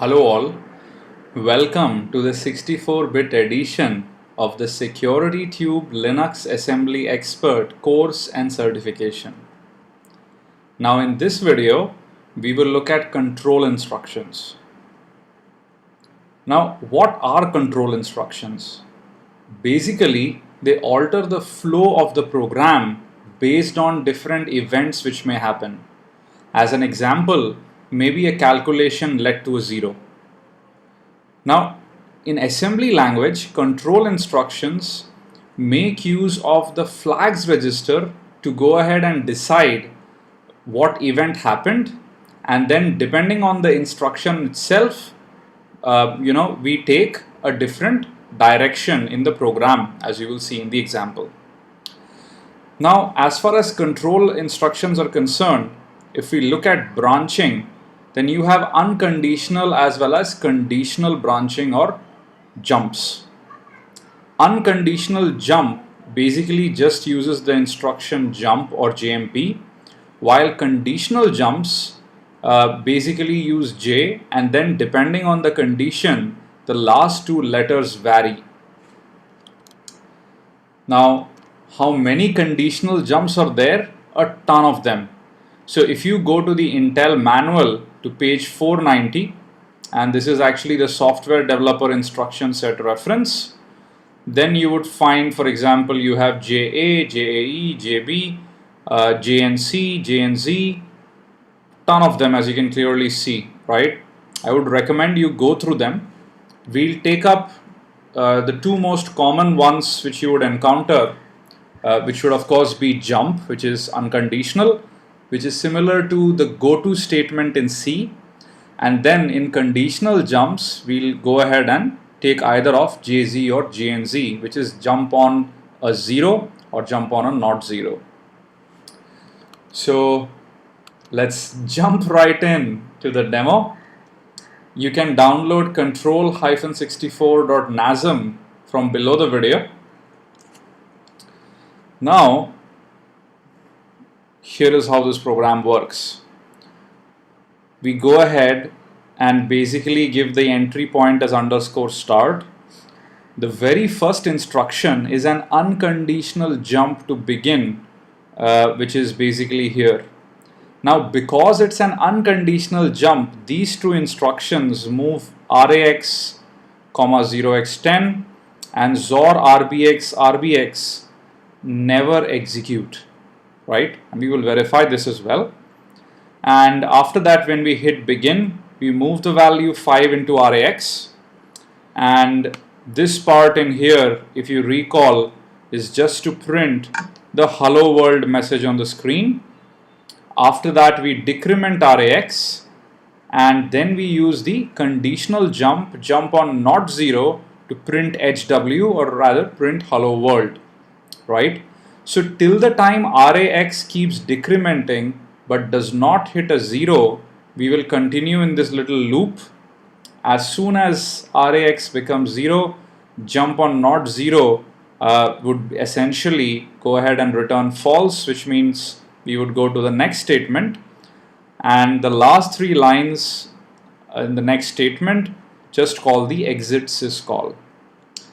Hello all, welcome to the 64-bit edition of the SecurityTube Linux Assembly Expert course and certification. Now in this video, we will look at control instructions. Now what are control instructions? Basically, they alter the flow of the program based on different events which may happen. As an example, maybe a calculation led to a 0. Now, in assembly language, control instructions make use of the flags register to go ahead and decide what event happened, and then depending on the instruction itself, we take a different direction in the program, as you will see in the example. Now, as far as control instructions are concerned, if we look at branching, then you have unconditional as well as conditional branching or jumps. Unconditional jump basically just uses the instruction jump or JMP, while conditional jumps basically use J, and then depending on the condition, the last two letters vary. Now, how many conditional jumps are there? A ton of them. So if you go to the Intel manual to page 490, and this is actually the software developer instruction set reference, then you would find, for example, you have JA, JAE, JB, JNC, JNZ, ton of them, as you can clearly see, right? I would recommend you go through them. We'll take up the two most common ones which you would encounter, which would of course be jump, which is unconditional, which is similar to the goto statement in C, and then in conditional jumps we'll go ahead and take either of JZ or JNZ, which is jump on a 0 or jump on a not 0. So let's jump right in to the demo. You can download control-64.nasm from below the video. Now, here is how this program works. We go ahead and basically give the entry point as _start. The very first instruction is an unconditional jump to begin, which is basically here. Now, because it's an unconditional jump, these two instructions move RAX, 0x10 and XOR RBX never execute, right? And we will verify this as well. And after that, when we hit begin, we move the value 5 into RAX, and this part in here, if you recall, is just to print the hello world message on the screen. After that, we decrement RAX, and then we use the conditional jump on not 0 to print HW, or rather print hello world, right? So till the time RAX keeps decrementing but does not hit a 0, we will continue in this little loop. As soon as RAX becomes 0, jump on not 0 would essentially go ahead and return false, which means we would go to the next statement, and the last 3 lines in the next statement just call the exit syscall.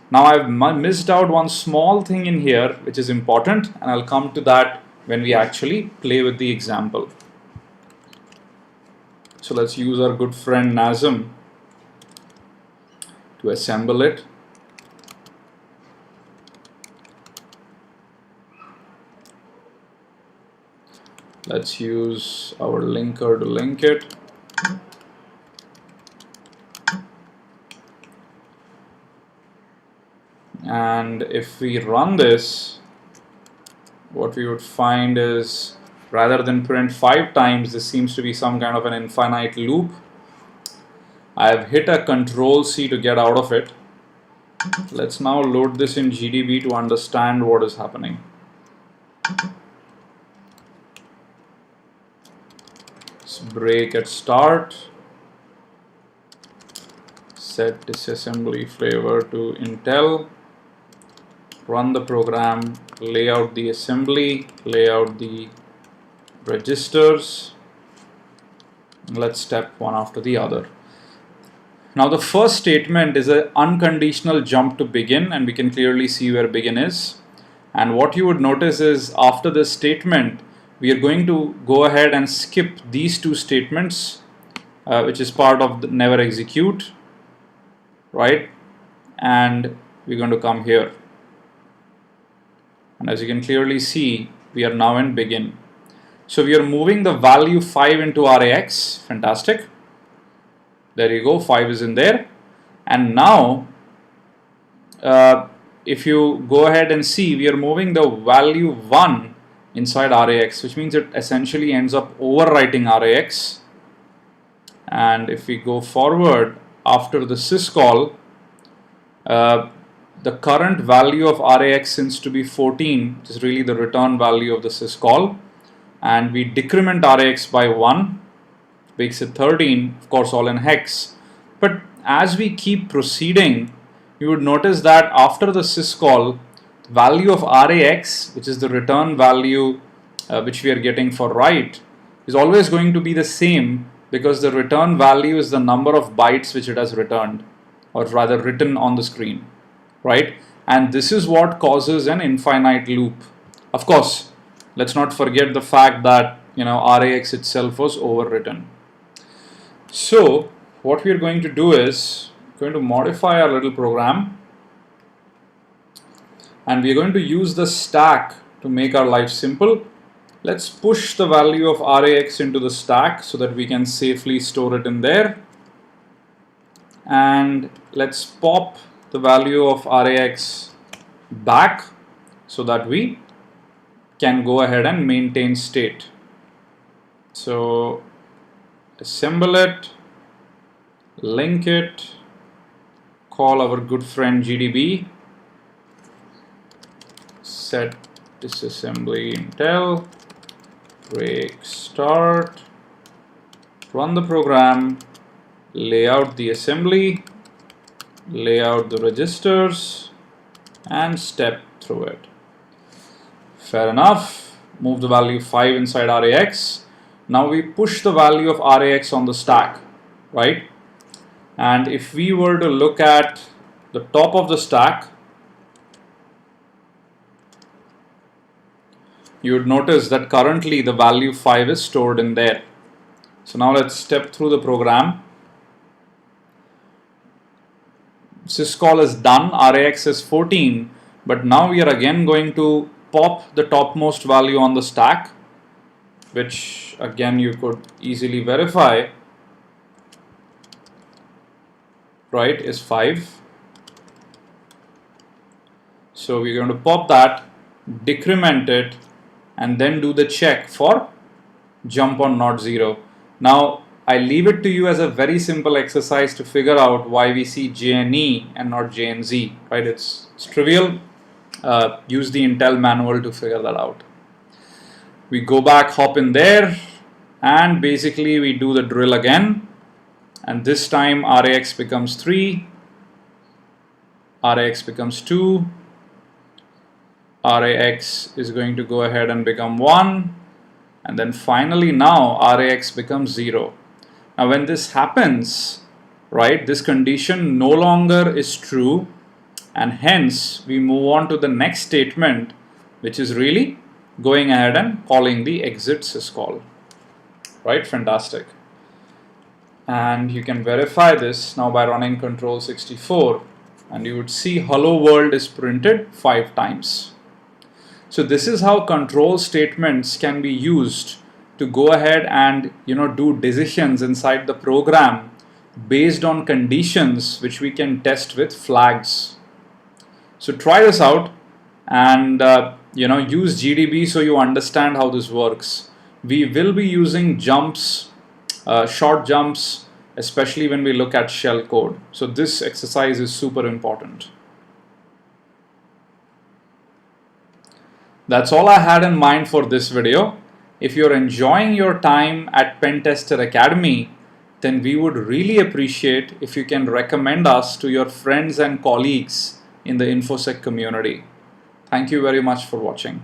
Now I've missed out one small thing in here which is important, and I'll come to that when we actually play with the example. So let's use our good friend NASM to assemble it. Let's use our linker to link it. And if we run this, what we would find is, rather than print 5 times, this seems to be some kind of an infinite loop. I have hit a Control-C to get out of it. Let's now load this in GDB to understand what is happening. Let's break at start. Set disassembly flavor to Intel. Run the program, lay out the assembly, lay out the registers. Let's step one after the other. Now the first statement is an unconditional jump to begin, and we can clearly see where begin is. And what you would notice is after this statement, we are going to go ahead and skip these two statements, which is part of the never execute, right? And we're going to come here. And as you can clearly see, we are now in begin. So we are moving the value 5 into RAX. Fantastic. There you go, 5 is in there. And now, if you go ahead and see, we are moving the value 1 inside RAX, which means it essentially ends up overwriting RAX. And if we go forward after the syscall, the current value of RAX seems to be 14, which is really the return value of the syscall. And we decrement RAX by 1, makes it 13, of course all in hex. But as we keep proceeding, you would notice that after the syscall, the value of RAX, which is the return value which we are getting for write, is always going to be the same, because the return value is the number of bytes which it has returned, or rather written on the screen, right? And this is what causes an infinite loop. Of course, let's not forget the fact that RAX itself was overwritten. So what we are going to do is going to modify our little program, and we are going to use the stack to make our life simple. Let's push the value of RAX into the stack so that we can safely store it in there. And let's pop the value of RAX back so that we can go ahead and maintain state. So assemble it, link it, call our good friend GDB, set disassembly Intel, break start, run the program, lay out the assembly, lay out the registers, and step through it. Fair enough. Move the value 5 inside RAX. Now we push the value of RAX on the stack, right? And if we were to look at the top of the stack, you would notice that currently the value 5 is stored in there. So now let's step through the program. Syscall is done, RAX is 14, but now we are again going to pop the topmost value on the stack, which again you could easily verify, right, is 5. So we're going to pop that, decrement it, and then do the check for jump on not 0. Now I leave it to you as a very simple exercise to figure out why we see JNE and not JNZ, right? It's trivial. Use the Intel manual to figure that out. We go back, hop in there, and basically we do the drill again. And this time RAX becomes 3, RAX becomes 2, RAX is going to go ahead and become 1, and then finally now RAX becomes 0. Now when this happens, right, this condition no longer is true, and hence we move on to the next statement, which is really going ahead and calling the exit syscall, right? Fantastic. And you can verify this now by running control 64, and you would see hello world is printed 5 times. So this is how control statements can be used to go ahead and do decisions inside the program based on conditions which we can test with flags. So try this out and use GDB so you understand how this works. We will be using jumps, short jumps, especially when we look at shell code. So this exercise is super important. That's all I had in mind for this video. If you're enjoying your time at Pentester Academy, then we would really appreciate if you can recommend us to your friends and colleagues in the InfoSec community. Thank you very much for watching.